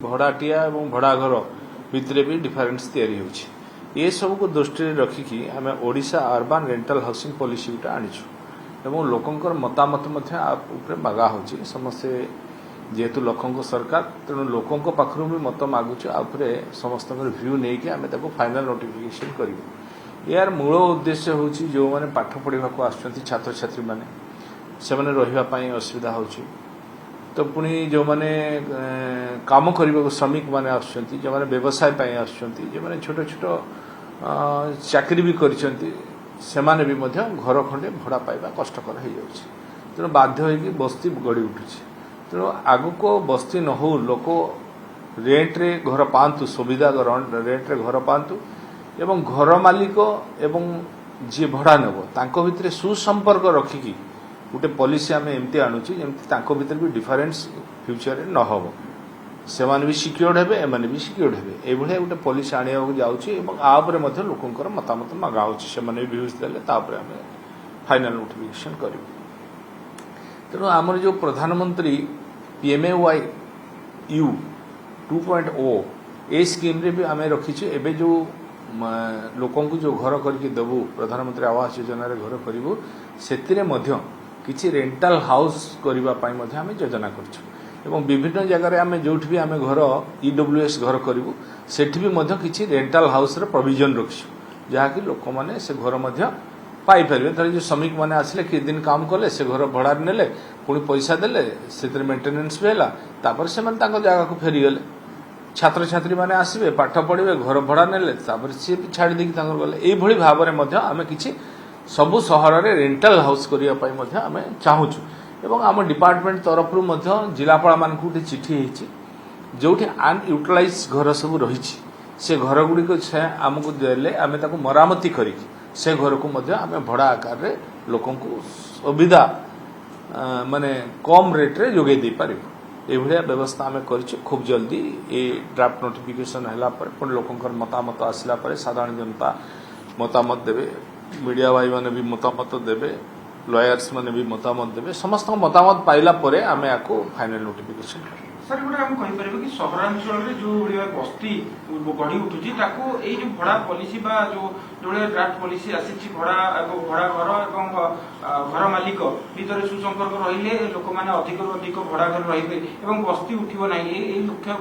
भड़ाटिया और भड़ा घर भितर भी डिफरेन्स या सब को दृष्टि रखिकी आम Odisha urban rental housing policy गोटे आनीचु लोकंर मतामत मागा हो समस्ते जेहेतु लोकों सरकार तेणु लोकों पाखु भी मत मागुचु आउे समस्त भ्यू नहीं कि आम फाइनाल नोटिफिकेशन करूँ यार मूल उद्देश्य हूँ जो मैंने पाठ पढ़ा आसुँच छात्र छात्री मैंने से रही असुविधा हो तो पुणी जो मैंने काम करने को श्रमिक मैंने आसुँच जो मैंने व्यवसाय आसुँच जो मैंने छोट छोट चाकरी भी करछंती सेमाने भी मध्य घर खंडे भड़ा पाइबा कष्टकर हो जाउछि तेणु बाध्य होगी बस्ती गड़ी उठुछि तेणु आगु को बस्ती न हो लोक रेंट रे घर पांतु सुविधा रेंट रे घर पांतु एवं घर मालिक एवं जी भड़ा नेब तांको भितरे सुसंपर्क रखिकी गोटे पॉलिसी आम एमती आणुची जमती भितर भी डिफरेन्स फ्यूचर न हो से भी सिक्योर्ड हेबे एमाने भी सिक्योर्ड हेबे एभलिया गोटे पॉलिसी आनिया जाउची एवं आउपरे मध्य लोकंकर मतामत मागा होची से माने व्यूज देले तापरे हम फाइनल नोटिफिकेशन करिवु तेणु आमर जो प्रधानमंत्री पीएमएवाई यू 2.0 ए स्कीम रे भी आम रखीछु एबे जो लोकंकु जो घर करके देबु प्रधानमंत्री आवास योजना रे घर करिवु सेतिरे मध्य किछि रेंटल हाउस करबा पाई मध्य आम योजना करछु एवं विभिन्न जगह आम जो भी आम घर ईडब्ल्यूएस घर करूँ सेठी भी मध्य किछि रेंटल हाउस रे प्रोविजन रखिछु जहाँकि लोक माने से घर मध्य पाई परिबे धर जो श्रमिक माने आसले कि दिन काम कले से घर भड़ा नेले पुणी पैसा देले से मेंटेनेंस भी हैला तापर से माने तांको जगह को फेरी गले छात्र छात्री माने आसीबे पाठ पढ़िबे घर भड़ा नेले तापर से छाड़ी देकी तांको गले एई भली भाबरे मध्य आम किछि सबु सहर रे रेंटल हाउस करिया पाई मध्य आम चाहूछु एवं आम डिपार्टमेंट तरफ जिलापाल मान गोटे चिठी होती जो अनयूटिलाइज घर सब रही से घर गुड़िक आमको देले आम मरामती करी से घर को आम भड़ा आकार रे लोकों को सुविधा माने कम रेट रे जोगे दे पारिबु एभलिया व्यवस्था आम कर खूब जल्दी ये ड्राफ्ट नोटिफिकेशन है पुणी लोकंर मतामत आसला साधारण जनता मतामत देवे मीडिया भाई माने भी मतामत देवे लॉयर्स माने भी मतामत देवे समस्त मतामत पाइला परे आमे आको फाइनल नोटिफिकेशन सर गोटे हम कहि परबे कि सहरांचल रे जो बढिया बस्ती गढी उठुची ताको एई जो भड़ा पॉलिसी बा जो ड्राफ्ट पॉलिसी आसीची भड़ा एवं भड़ा घर एवं घर मालिक भीतर सुसंपर्क रहिले लोक माने अधिक अधिक भड़ा घर रहिबे एवं बस्ती उठिबो नै एई मुख्य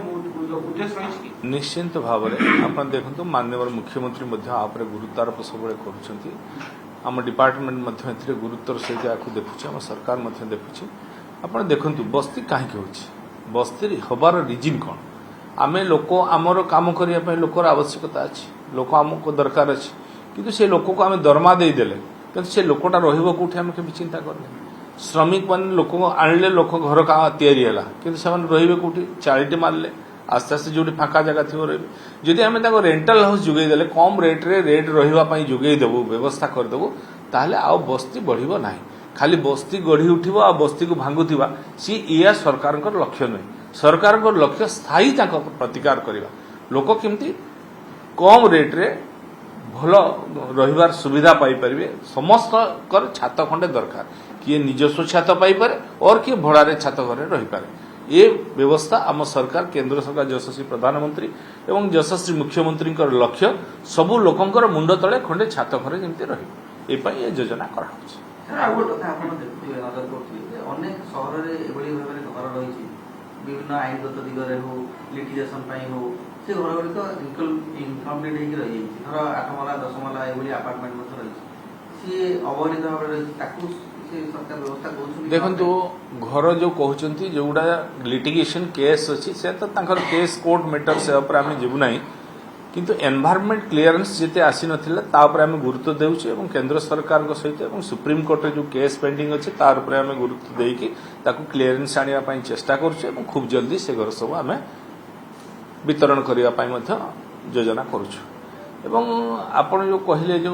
उद्देश्य रहिछि निश्चित भाव में आपण देखंतु माननीय मुख्यमंत्री मध्य आपरे गुरुत्वारोप सबले करूछंती आम डिपार्टमेंट मध्य एथिरे गुरुत्वर सहित आपको देखुचे आम सरकार मध्य देखुचे आपण देखंतु बस्ती काहे होछि बस्ती हबार रिजन कौन आमे लोक आमर काम करिया पय लोकर आवश्यकता अछि लोक हमको दरकार अछि किंतु से लोक को आमे दरमा दे देले किंतु से लोकटा रहिबो कोठी हम के चिंता करले श्रमिक मान लोक आनले लोक घर का तयारी हला किंतु से रहिबे कोठी चाळीटी मारले आस्ते आस्ते जो फाँका जगह थी रही जदि आम रेंटल हाउस जोगे देले कम रेट रे रेट रही जोगे देबू व्यवस्था करदेबू ताहले आउ बस्ती बढ़िबो नाही खाली बस्ती गढ़ी उठिबो आ बस्ती को भांगुथिबा सी या सरकार लक्ष्य नहीं सरकार लक्ष्य स्थायी प्रतिकार करवा लोक केमती कम रेट रे भल रहिबार सुविधा पाई परिबे समस्त कर छात खंडे दरकार किए निजस्व छात पाई पारे और किए भड़ारे छात घरे रही पारे ये व्यवस्था आम सरकार केंद्र सरकार यशस्वी प्रधानमंत्री एवं यशस्वी मुख्यमंत्री लक्ष्य सबू लोकंकर मुंड तले खंडे छात घरे जमती रही ये योजना करा अनेक सहर घर रही विभिन्न आईनगत दिगरे हो लिटिगेशन हो से घर गुड़िक इनकम्प्लीट रही धर 8 माला 10 माला ये आपार्टमेंट रही सी अवहेलित भाव रही देखो घर जो कहते जोड़ा लिटिगेशन केस अच्छी से तो केस कोर्ट मैटर से आम जीवु ना किंतु एनवायरनमेंट क्लीयरेंस जिते आसी नाला आम गुरुत्व देउछे एवं केंद्र सरकार सहित एवं सुप्रीम कोर्ट जो केस पेंडिंग अच्छे तार आम गुरुत्व देकी ताकू क्लीयरेंस आने चेष्टा करुचे एवं खूब जल्दी से घर सब आम वितरण करने योजना करुछु एवं आपण जो कहले जो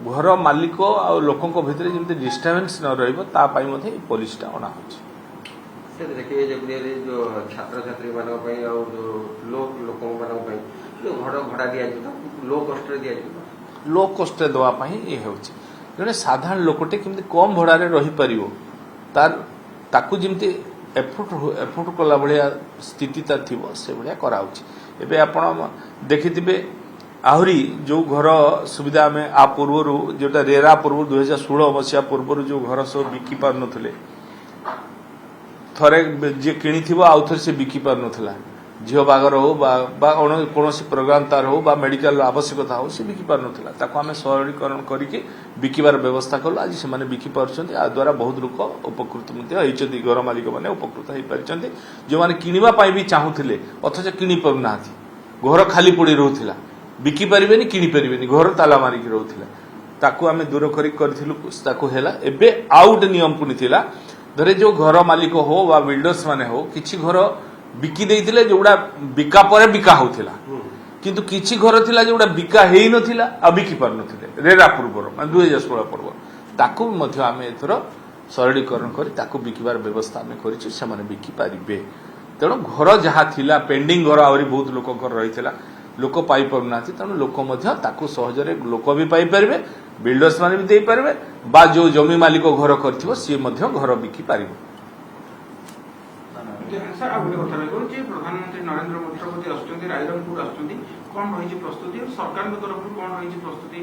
घर मालिक आ लोकों भितर जमी डिस्टर्बेंस न रही पॉलिसीटा अणा हो देखिए जो छात्र छात्री मान लोक जो घर भड़ा दि लो कस्ट दि लो कस्ट देवाई ये जड़े साधारण लोकटे केमती कम भड़ारे रही पारिबो तार ताकू जमती एफोर्ट कला भाया स्थिति थी से भाया कराऊँच एवं आप देखिथे आहरी जो घर सुविधा आम आ पूर्व जोटा रेरा पूर्व 2016 मसीहा पूर्व जो घर सब बिकी पार नथिले थरे जे किणी आउ थे से बिकी पार नथिला झील बागर हो कौन प्रोग्राम तार हो मेडिकल आवश्यकता हो सी बिकी पार नथिला ताको आमे सरलीकरण करके बिकिबार व्यवस्था कलु आज से माने बिकी पारुछन्ति आ द्वारा बहुत लोक उपकृत मते होइछन्ति घर मालिक माने उपकृत होई परिछन्ति जो माने किनिबा पाई भी चाहुथिले अथच किनि पारुनाथि घर खाली पड़ी रहउथिला बिकी परिबेनी किनि परिबेनी घर ताला मारिक रहउथिला ताको आमे दूर करी करथिलु ताको हेला एबे आउट नियम पुनी थिला धरे जो घर मालिक हो बा बिल्डर्स माने हो किछि घर बिकी देइथिले जोडा बिका परे बिका होथिला किंतु किछि घर थिला जोडा बिका हेइ नथिला आ बिकी पार नथिले रेरा पूर्व माने 2016 पूर्व ताको मध्य आमे एथरो सरलीकरण करी ताको बिकिबार व्यवस्था आमे करिछु से माने बिकी पारिबे तेणु घर जहाँ थिला पेंडिंग घर आवरी बहुत लोककर रहिथिला लोक पाई पारुनाथि तेणु लोक मध्य ताको सहजरे लोक भी पाई परिबे बिल्डर्स माने भी देई परिबे बा जो जमी मालिक घर करथिबो सी मध्य घर बिकी पारिबो सर आ गोटे कथा रहिबो जे प्रधानमंत्री नरेंद्र मोदी प्रति आसुचंती रायरंगपुर आसुचंती कोन रहिछि प्रस्तुति सरकार के तरफ कोन रहिछि प्रस्तुति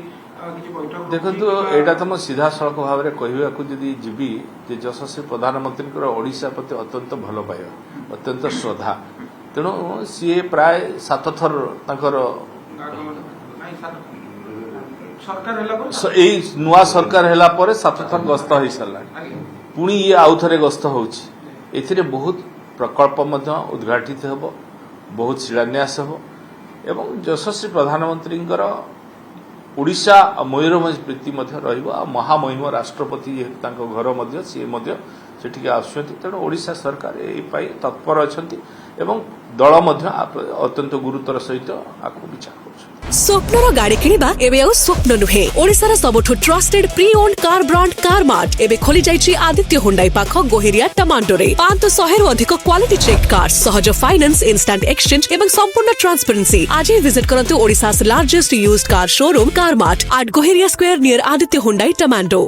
किछि बैठक देखंतु एटा त म सीधा सड़क भाव में कहबा को जदी जीवी जे यशस्वी प्रधानमंत्री ओडिशा प्रति अत्यंत भल पाइबा अत्यंत श्रद्धा तेणु सी प्राय 7 थर तांकर सरकार होला पर एई नुआ सरकार हैला पर 7 थर गस्त होई सरला पुणी ये आउ थरे गस्त होउछि एथिरे बहुत प्रकल्प मध्य उद्घाटित हेबो बहुत शिलान्यास हेबो एवं यशस्वी प्रधानमंत्री ओडिशा मयूरभंज प्रीति मध्य रहिबो आ महामहिम राष्ट्रपति तांको घर मध्य सी मध्य सेठिके आसुछन्ति तेणु ओडिशा सरकार एई पाई तत्पर अछन्ति एवं दल मध्य अत्यंत गुरुतर सहित आकु विचार करछन्ति स्वप्नर गाड़ी किनिबा एबे आ स्वप्न नुहे ओडिसार सबठु trusted pre owned car brand car mart एबे खोली जाइछि आदित्य हुंडाई पाख गोहेरिया टमाटोरे 500 रु अधिक क्वालिटी चेक कार सहज फाइनेंस इंस्टेंट एक्सचेंज एवं संपूर्ण ट्रांसपेरेंसी आज ही विजिट करंतु Odisha's largest used car showroom car mart at Goheria square near Aditya Hyundai tomato.